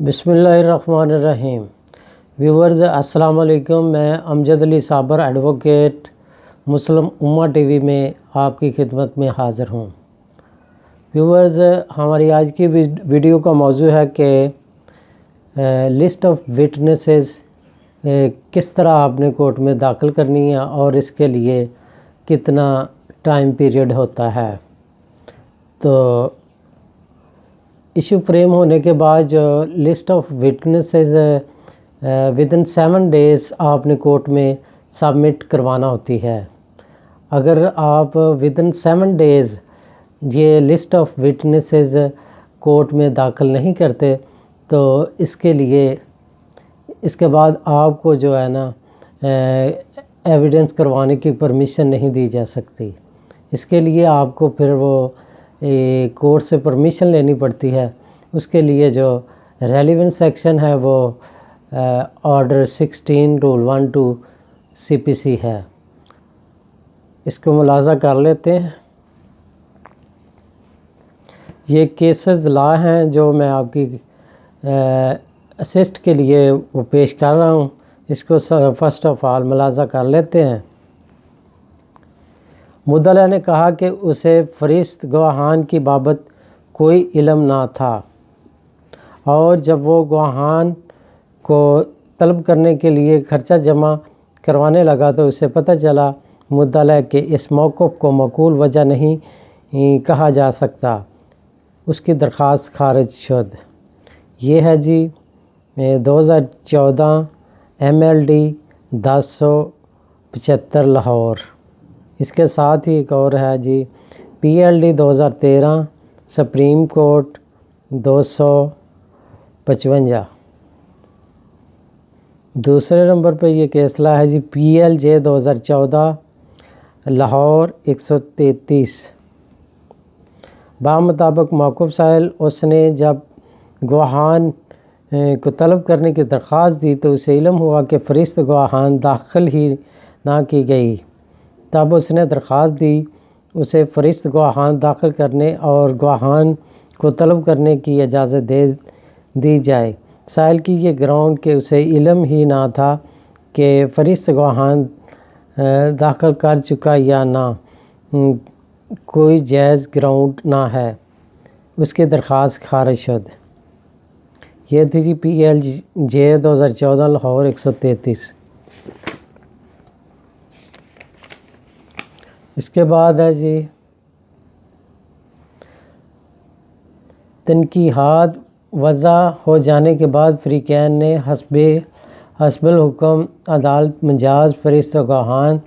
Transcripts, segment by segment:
بسم اللہ الرحمن الرحیم۔ ویورز السلام علیکم، میں امجد علی صابر ایڈوکیٹ مسلم امہ ٹی وی میں آپ کی خدمت میں حاضر ہوں۔ ویورز، ہماری آج کی ویڈیو کا موضوع ہے کہ لسٹ آف وٹنسز کس طرح آپ نے کورٹ میں داخل کرنی ہے اور اس کے لیے کتنا ٹائم پیریڈ ہوتا ہے۔ تو ایشو فریم ہونے کے بعد جو list of witnesses within 7 days آپ نے کورٹ میں سبمٹ کروانا ہوتی ہے۔ اگر آپ ودن 7 days یہ لسٹ آف وٹنسز کورٹ میں داخل نہیں کرتے تو اس کے بعد آپ کو جو ہے نا ایویڈنس کروانے کی پرمیشن نہیں دی جا سکتی۔ اس کے لیے آپ کو پھر وہ کورٹ سے پرمیشن لینی پڑتی ہے۔ اس کے لیے جو ریلیونٹ سیکشن ہے وہ آرڈر 16 رول 12 CPC ہے۔ اس کو ملاحظہ کر لیتے ہیں۔ یہ کیسز لا ہیں جو میں آپ کی اسسٹ کے لیے وہ پیش کر رہا ہوں۔ اس کو فرسٹ آف آل ملاحظہ کر لیتے ہیں۔ مدعا نے کہا کہ اسے فریست گواہان کی بابت کوئی علم نہ تھا، اور جب وہ گواہان کو طلب کرنے کے لیے خرچہ جمع کروانے لگا تو اسے پتہ چلا مدعا کہ اس موقف کو معقول وجہ نہیں کہا جا سکتا۔ اس کی درخواست خارج شد۔ یہ ہے جی 2014 MLD 1075 لاہور۔ اس کے ساتھ ہی ایک اور ہے جی PLD 2013 سپریم کورٹ 255۔ دوسرے نمبر پہ یہ کیسلہ ہے جی PLJ 2014 لاہور 133۔ بمطابق موقف سائل اس نے جب گواہان کو طلب کرنے کی درخواست دی تو اسے علم ہوا کہ فہرست گواہان داخل ہی نہ کی گئی۔ تب اس نے درخواست دی اسے فہرست گواہان داخل کرنے اور گواہان کو طلب کرنے کی اجازت دی جائے۔ سائل کی یہ گراؤنڈ کہ اسے علم ہی نہ تھا کہ فہرست گواہان داخل کر چکا یا نہ کوئی جائز گراؤنڈ نہ ہے، اس کی درخواست خارج شد۔ یہ تھی جی PLJ 2014 لاہور 133۔ اس کے بعد ہے جی تنقیحات وضع ہو جانے کے بعد فریقین نے حسب الحکم عدالت مجاز فہرست گواہان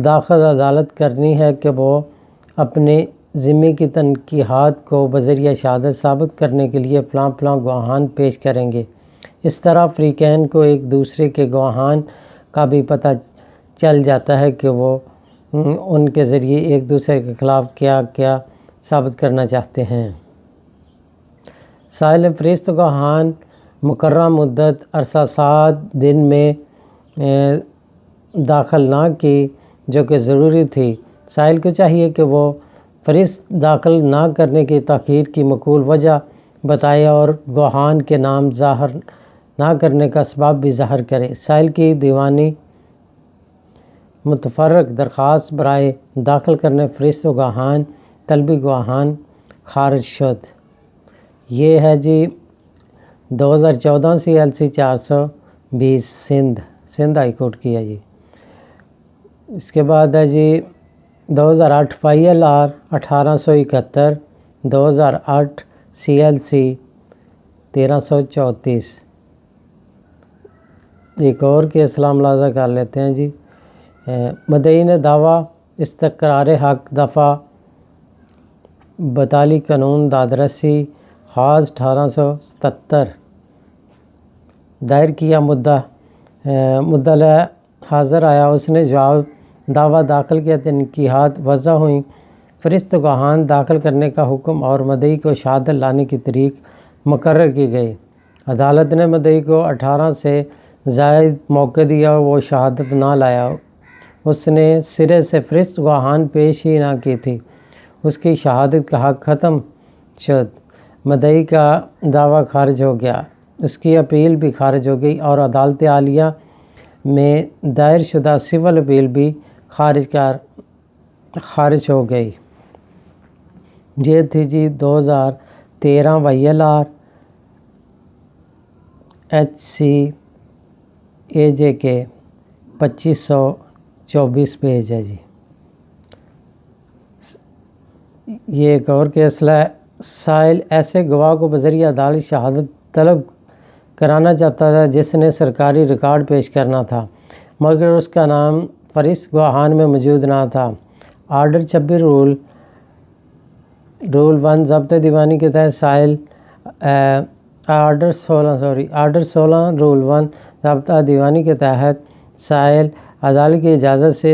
داخل عدالت کرنی ہے کہ وہ اپنے ذمے کی تنقیحات کو بذریعہ شہادت ثابت کرنے کے لیے فلاں گواہان پیش کریں گے۔ اس طرح فریقین کو ایک دوسرے کے گواہان کا بھی پتہ چل جاتا ہے کہ وہ ان کے ذریعے ایک دوسرے کے خلاف کیا ثابت کرنا چاہتے ہیں۔ سائل نے فہرست گواہان مقررہ مدت عرصہ 7 دن میں داخل نہ کی جو کہ ضروری تھی۔ سائل کو چاہیے کہ وہ فہرست داخل نہ کرنے کی تاخیر کی معقول وجہ بتائے اور گواہان کے نام ظاہر نہ کرنے کا اسباب بھی ظاہر کرے۔ سائل کی دیوانی متفرق درخواست برائے داخل کرنے فہرست گواہان طلبی گواہان خارج شد۔ یہ ہے جی 2014 CLC 420 سندھ ہائی کورٹ کی ہے جی۔ اس کے بعد ہے جی 2008 FILR 1871 2008 CLC 1334۔ ایک اور کیسلہ ملاحظہ کر لیتے ہیں جی۔ مدعی نے دعویٰ استقرار حق دفعہ 42 قانون دادرسی خاص 1877 دائر کیا۔ مدعا حاضر آیا، اس نے دعویٰ داخل کیا۔ تنقیحات وضع ہوئیں، فہرست گواہان داخل کرنے کا حکم اور مدعی کو شہادت لانے کی تاریخ مقرر کی گئی۔ عدالت نے مدعی کو 18 سے زائد موقع دیا، وہ شہادت نہ لایا۔ اس نے سرے سے فہرست گواہان پیش ہی نہ کی تھی، اس کی شہادت کا حق ختم شد۔ مدعی کا دعویٰ خارج ہو گیا، اس کی اپیل بھی خارج ہو گئی اور عدالت عالیہ میں دائر شدہ سول اپیل بھی خارج ہو گئی۔ یہ تھی جی 2013 WLR HCAJ کے 2524 پیج ہے جی۔ یہ ایک اور فیصلہ ہے، سائل ایسے گواہ کو بذریعہ عدالت شہادت طلب کرانا چاہتا تھا جس نے سرکاری ریکارڈ پیش کرنا تھا مگر اس کا نام فہرست گواہان میں موجود نہ تھا۔ آرڈر 26 رول 1 ضابطۂ دیوانی کے تحت سائل آرڈر 16 رول 1 ضابطہ دیوانی کے تحت سائل عدالت کی اجازت سے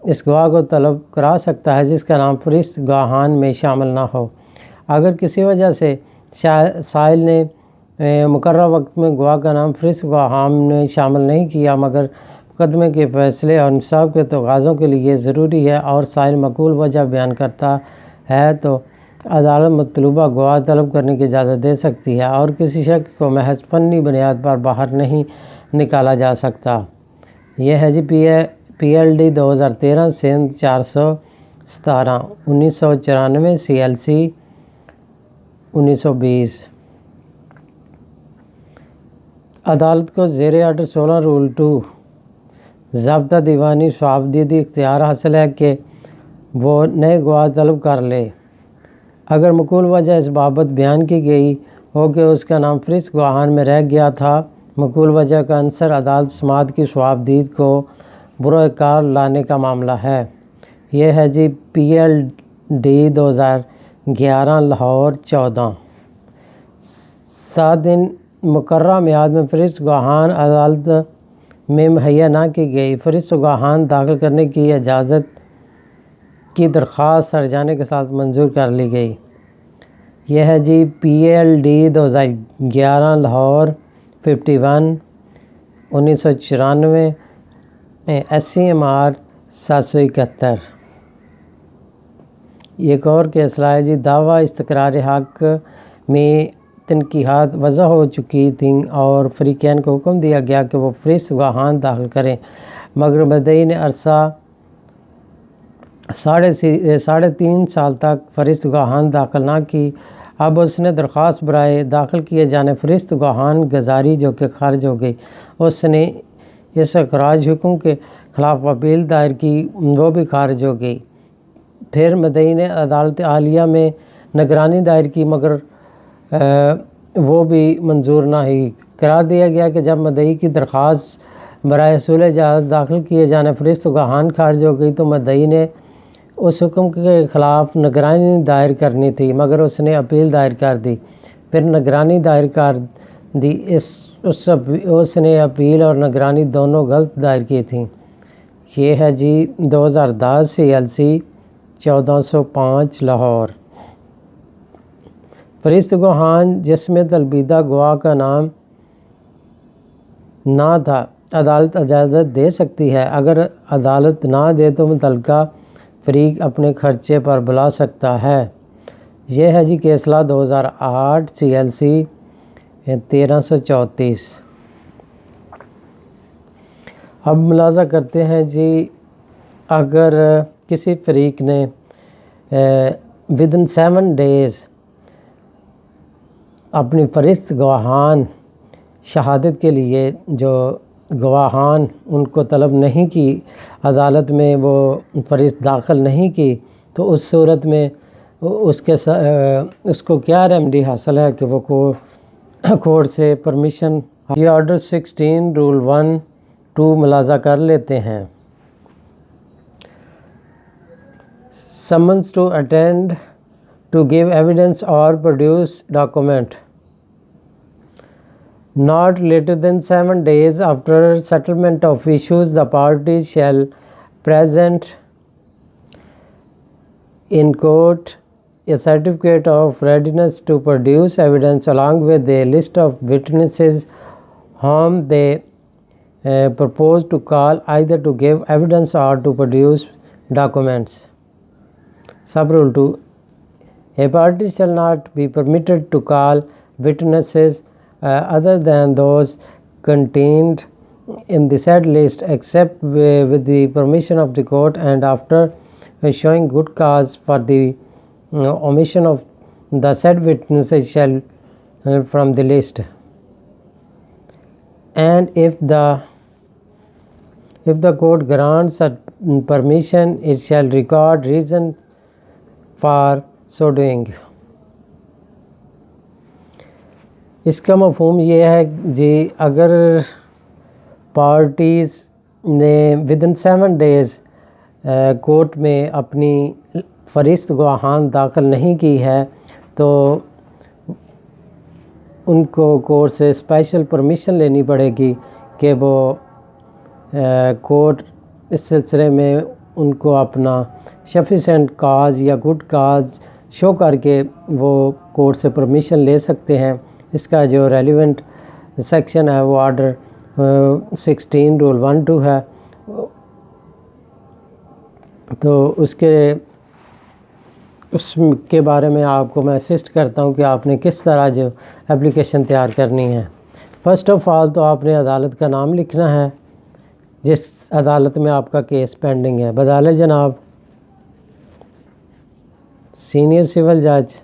اس گواہ کو طلب کرا سکتا ہے جس کا نام فہرست گواہان میں شامل نہ ہو۔ اگر کسی وجہ سے سائل نے مقررہ وقت میں گواہ کا نام فہرست گواہان میں شامل نہیں کیا مگر مقدمے کے فیصلے اور انصاف کے تقاضوں کے لیے ضروری ہے اور سائل معقول وجہ بیان کرتا ہے تو عدالت مطلوبہ گواہ طلب کرنے کی اجازت دے سکتی ہے اور کسی شخص کو محض فنی بنیاد پر باہر نہیں نکالا جا سکتا۔ یہ ہے جی PLD 2013 سند 417 1994 CLC 1920۔ عدالت کو زیر آرڈر 16 رول 2 ضابطہ دیوانی شعبدیدی اختیار حاصل ہے کہ وہ نئے گواہ طلب کر لے اگر معقول وجہ اس بابت بیان کی گئی ہو کہ اس کا نام فہرست گواہان میں رہ گیا تھا۔ معقول وجہ کا عنصر عدالت سماعت کی شعبدید کو بروئے کار لانے کا معاملہ ہے۔ یہ ہے جی PLD 2011 لاہور 14۔ 7 دن مقررہ میعاد میں فہرست گواہان عدالت میں مہیا نہ کی گئی۔ فہرست گواہان داخل کرنے کی اجازت کی درخواست ہرجانے کے ساتھ منظور کر لی گئی۔ یہ ہے جی PLD 2011 لاہور 51 1994 SCMR 771۔ ایک اور فیصلہ ہے جی دعویٰ استقرار حق میں تنقیحات وضع ہو چکی تھیں اور فریقین کو حکم دیا گیا کہ وہ فہرست گواہان داخل کریں مگر مدعی نے عرصہ 3.5 سال تک فہرست گواہان داخل نہ کی۔ اب اس نے درخواست برائے داخل کیے جانے فہرست گواہان گزاری جو کہ خارج ہو گئی۔ اس نے اس اخراج حکم کے خلاف اپیل دائر کی، وہ بھی خارج ہو گئی۔ پھر مدعی نے عدالت عالیہ میں نگرانی دائر کی مگر وہ بھی منظور نہ ہوئی۔ قرار دیا گیا کہ جب مدعی کی درخواست برائے حصول اجازت داخل کیے جانے فہرست گواہان خارج ہو گئی تو مدعی نے اس حکم کے خلاف نگرانی دائر کرنی تھی مگر اس نے اپیل دائر کر دی۔ پھر نگرانی دائر کر دی، اس نے اپیل اور نگرانی دونوں غلط دائر کی تھیں۔ یہ ہے جی 2010 CLC 1405 لاہور۔ فہرست گواہان جس میں طلبیدہ گواہ کا نام نہ تھا عدالت اجازت دے سکتی ہے، اگر عدالت نہ دے تو متعلقہ فریق اپنے خرچے پر بلا سکتا ہے۔ یہ ہے جی فیصلہ 2008 CLC 1334۔ اب ملاحظہ کرتے ہیں جی اگر کسی فریق نے within 7 days اپنی فہرست گواہان شہادت کے لیے جو گواہان ان کو طلب نہیں کی، عدالت میں وہ فہرست داخل نہیں کی تو اس صورت میں اس کو کیا ریمیڈی حاصل ہے کہ وہ کورٹ سے پرمیشن، یہ آرڈر 16 رول 1 2 ملاحظہ کر لیتے ہیں۔ Summons to attend to give evidence or produce document not later than 7 days after settlement of issues the parties shall present in court a certificate of readiness to produce evidence along with a list of witnesses whom they propose to call either to give evidence or to produce documents. Sub Rule 2 A party shall not be permitted to call witnesses other than those contained in the said list except with the permission of the court and after showing good cause for the omission of the said witnesses shall from the list. And if the court grants a permission, it shall record reason for so doing. اس کا مفہوم یہ ہے جی اگر parties نے ودن 7 days court میں اپنی فریست گواہان داخل نہیں کی ہے تو ان کو کورٹ سے اسپیشل پرمیشن لینی پڑے گی کہ وہ کورٹ اس سلسلے میں ان کو اپنا سفیشینٹ کاز یا گڈ کاز شو کر کے وہ کورٹ سے پرمیشن لے سکتے ہیں. اس کا جو ریلیونٹ سیکشن ہے وہ آرڈر 16 رول 1-2 ہے. تو اس کے بارے میں آپ کو میں اسسٹ کرتا ہوں کہ آپ نے کس طرح جو اپلیکیشن تیار کرنی ہے. فرسٹ آف آل تو آپ نے عدالت کا نام لکھنا ہے جس عدالت میں آپ کا کیس پینڈنگ ہے. بدالے جناب سینئر سول جج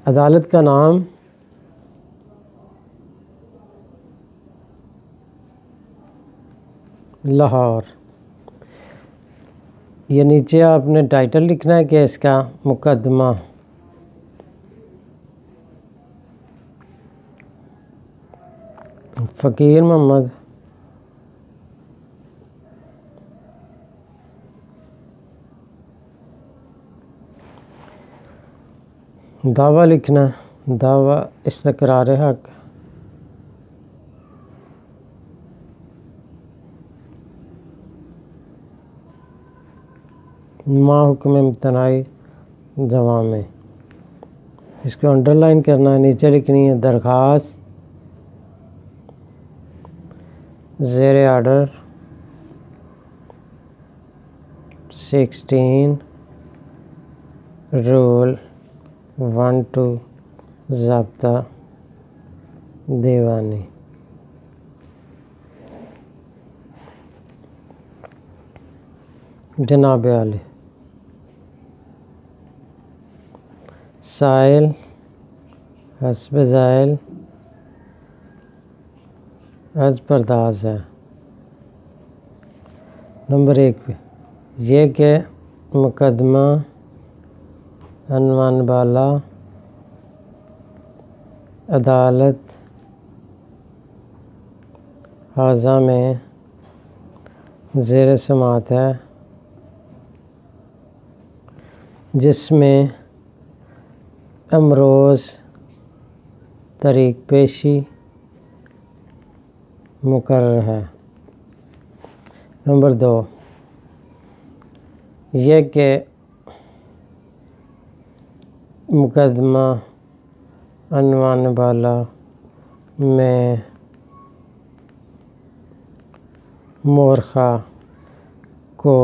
عدالت کا نام لاہور. یہ نیچے آپ نے ٹائٹل لکھنا ہے کیس کا مقدمہ فقیر محمد دعویٰ لکھنا دعویٰ استقرار حق ما حکم امتناعی ضوابط. اس کو انڈر لائن کرنا ہے. نیچے لکھنی ہے درخواست زیر آرڈر 16 رول 1-2 ضابطہ دیوانی. جناب عالی سائل حسب ذائل از پرداز ہے. نمبر 1 پہ یہ کہ مقدمہ عنوان بالا عدالت حاضہ میں زیر سماعت ہے جس میں امروز طریق پیشی مقرر ہے. نمبر 2 یہ کہ مقدمہ عنوان بالا میں مورخہ کو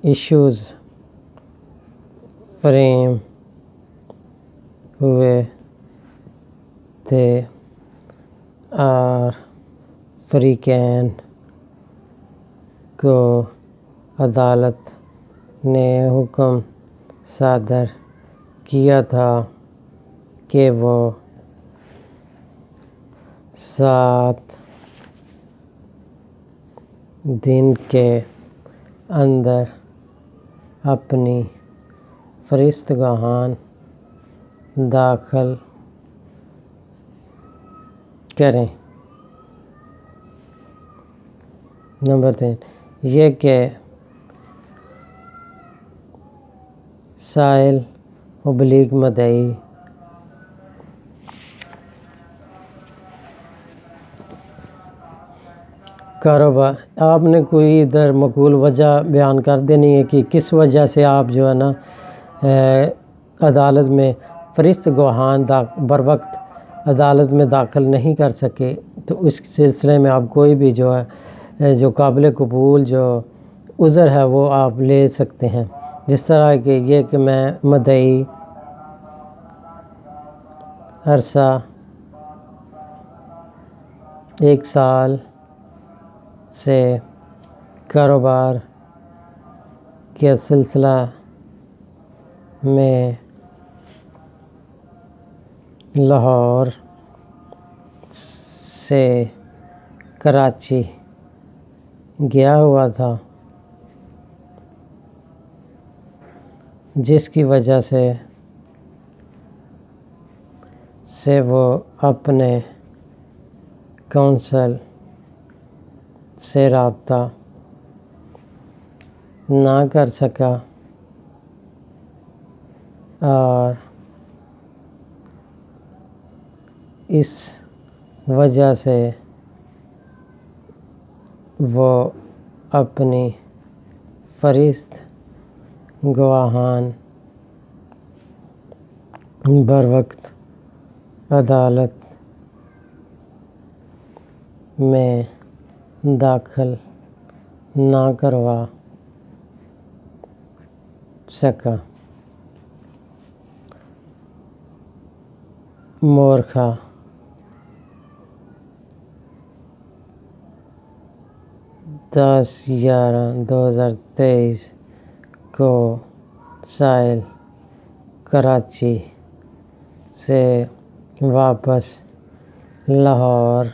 ایشوز فریم ہوئے تھے اور فریقین کو عدالت نے حکم صادر کیا تھا کہ وہ 7 دن کے اندر اپنی فریست گواہان داخل کریں. نمبر 3 یہ کہ سائل / مدعی کاروبار آپ نے کوئی ادھر مقبول وجہ بیان کر دینی ہے کہ کس وجہ سے آپ جو ہے نا عدالت میں فریست گواہان بر وقت عدالت میں داخل نہیں کر سکے تو اس سلسلے میں آپ کوئی بھی جو ہے جو قابل قبول جو عذر ہے وہ آپ لے سکتے ہیں، جس طرح کہ یہ کہ میں مدعی عرصہ 1 سال سے کاروبار کے سلسلہ میں لاہور سے کراچی گیا ہوا تھا، جس کی وجہ سے وہ اپنے کونسل سے رابطہ نہ کر سکا اور اس وجہ سے وہ اپنی فہرست گواہان بروقت عدالت میں داخل نہ کروا سکا۔ مورخہ 10/11/2023 کو سائل کراچی سے واپس لاہور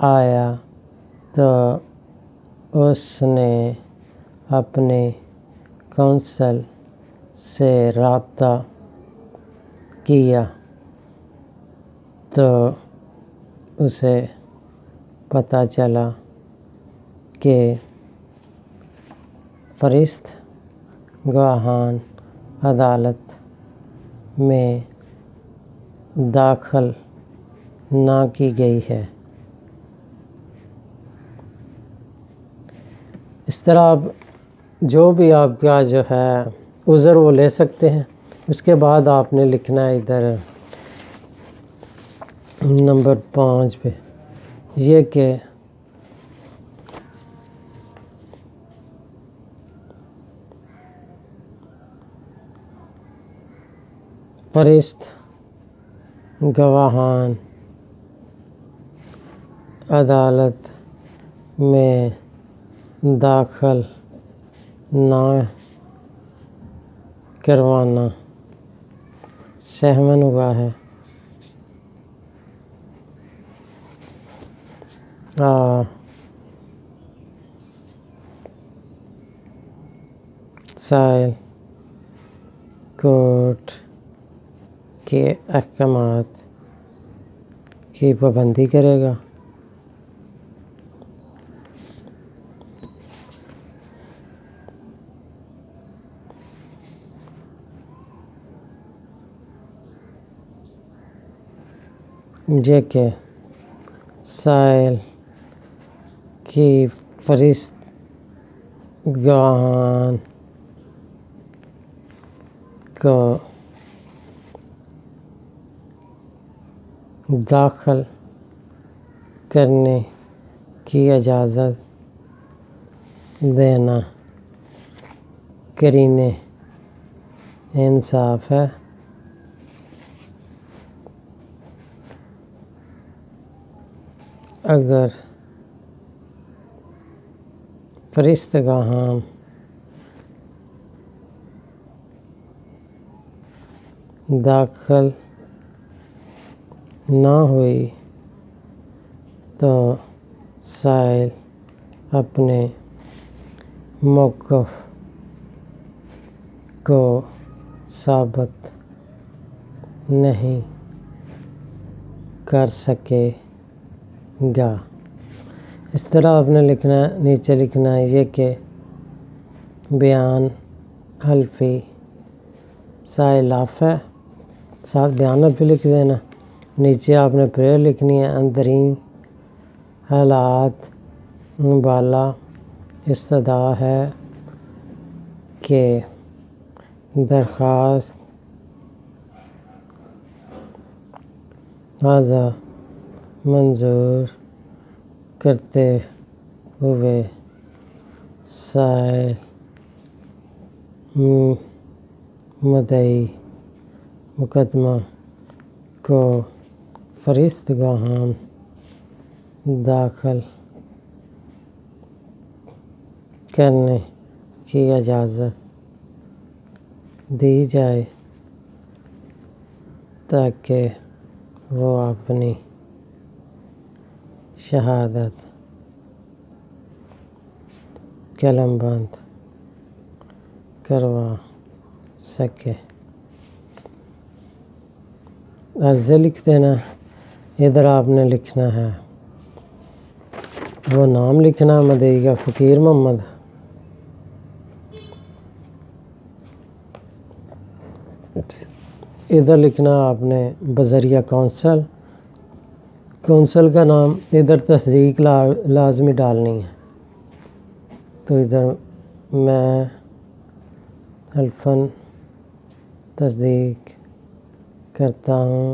آیا تو اس نے اپنے کونسل سے رابطہ کیا تو اسے پتہ چلا کہ فہرست گواہان عدالت میں داخل نہ کی گئی ہے۔ اس طرح آپ جو بھی آپ کا جو ہے عذر وہ لے سکتے ہیں۔ اس کے بعد آپ نے لکھنا ہے ادھر نمبر 5 پہ یہ کہ فہرست گواہان عدالت میں داخل نہ کروانا سہمن ہوا ہے اور سائل کورٹ کے احکامات کی پابندی کرے گا۔ یہ کہ سائل کی فہرست گواہان کو داخل کرنے کی اجازت دینا قرینِ انصاف ہے۔ اگر فہرست گواہان داخل نہ ہوئی تو سائل اپنے موقف کو ثابت نہیں کر سکے گا۔ اس طرح آپ نے لکھنا ہے، نیچے لکھنا ہے یہ کہ بیان حلفی سائلاف ہے، ساتھ بیانات بھی لکھ دینا۔ نیچے آپ نے پریئر لکھنی ہے، اندرین حالات بالا استدعا ہے کہ درخواست హాజా منظور کرتے ہوئے سائل مدعی مقدمہ کو فرشتگاہان داخل کرنے کی اجازت دی جائے تاکہ وہ اپنی شہادت قلم بند کروا سکے۔ عرض لکھ دینا، ادھر آپ نے لکھنا ہے، وہ نام لکھنا مدعی کا فقیر محمد، ادھر لکھنا آپ نے بذریعہ کونسل کا نام، ادھر تصدیق لازمی ڈالنی ہے، تو ادھر میں حلفاً تصدیق کرتا ہوں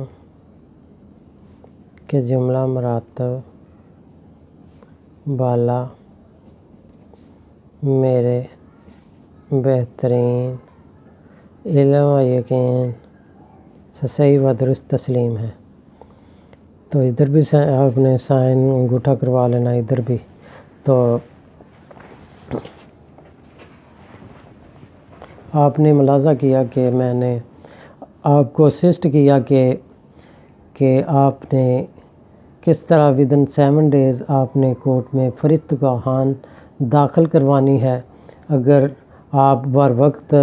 کہ جملہ مراتب بالا میرے بہترین علم و یقین سے صحیح و درست تسلیم ہے۔ تو ادھر بھی آپ نے سائن انگوٹھا کروا لینا، ادھر بھی۔ تو آپ نے ملاحظہ کیا کہ میں نے آپ کو اسسٹ کیا کہ آپ نے کس طرح ودن 7 days آپ نے کورٹ میں فرشتگاہان داخل کروانی ہے۔ اگر آپ بر وقت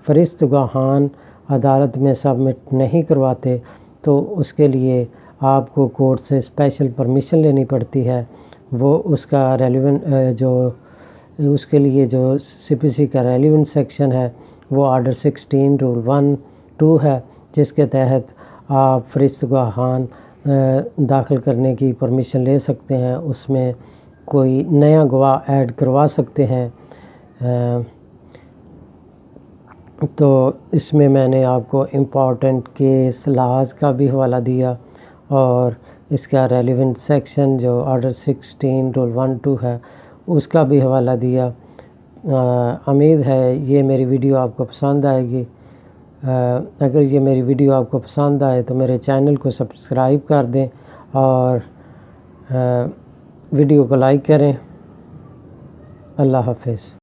فرشتگاہان عدالت میں سبمٹ نہیں کرواتے تو اس کے لیے آپ کو کورٹ سے اسپیشل پرمیشن لینی پڑتی ہے۔ وہ اس کا اس کے لیے جو CPC کا ریلیونٹ سیکشن ہے وہ آرڈر 16 رول 1(2) ہے، جس کے تحت آپ فرشتگاہان داخل کرنے کی پرمیشن لے سکتے ہیں، اس میں کوئی نیا گواہ ایڈ کروا سکتے ہیں۔ تو اس میں میں نے آپ کو امپورٹنٹ کیس لاز کا بھی حوالہ دیا اور اس کا ریلیونٹ سیکشن جو آرڈر 16 رول 1(2) ہے اس کا بھی حوالہ دیا۔ امید ہے یہ میری ویڈیو آپ کو پسند آئے گی۔ اگر یہ میری ویڈیو آپ کو پسند آئے تو میرے چینل کو سبسکرائب کر دیں اور ویڈیو کو لائک کریں۔ اللہ حافظ۔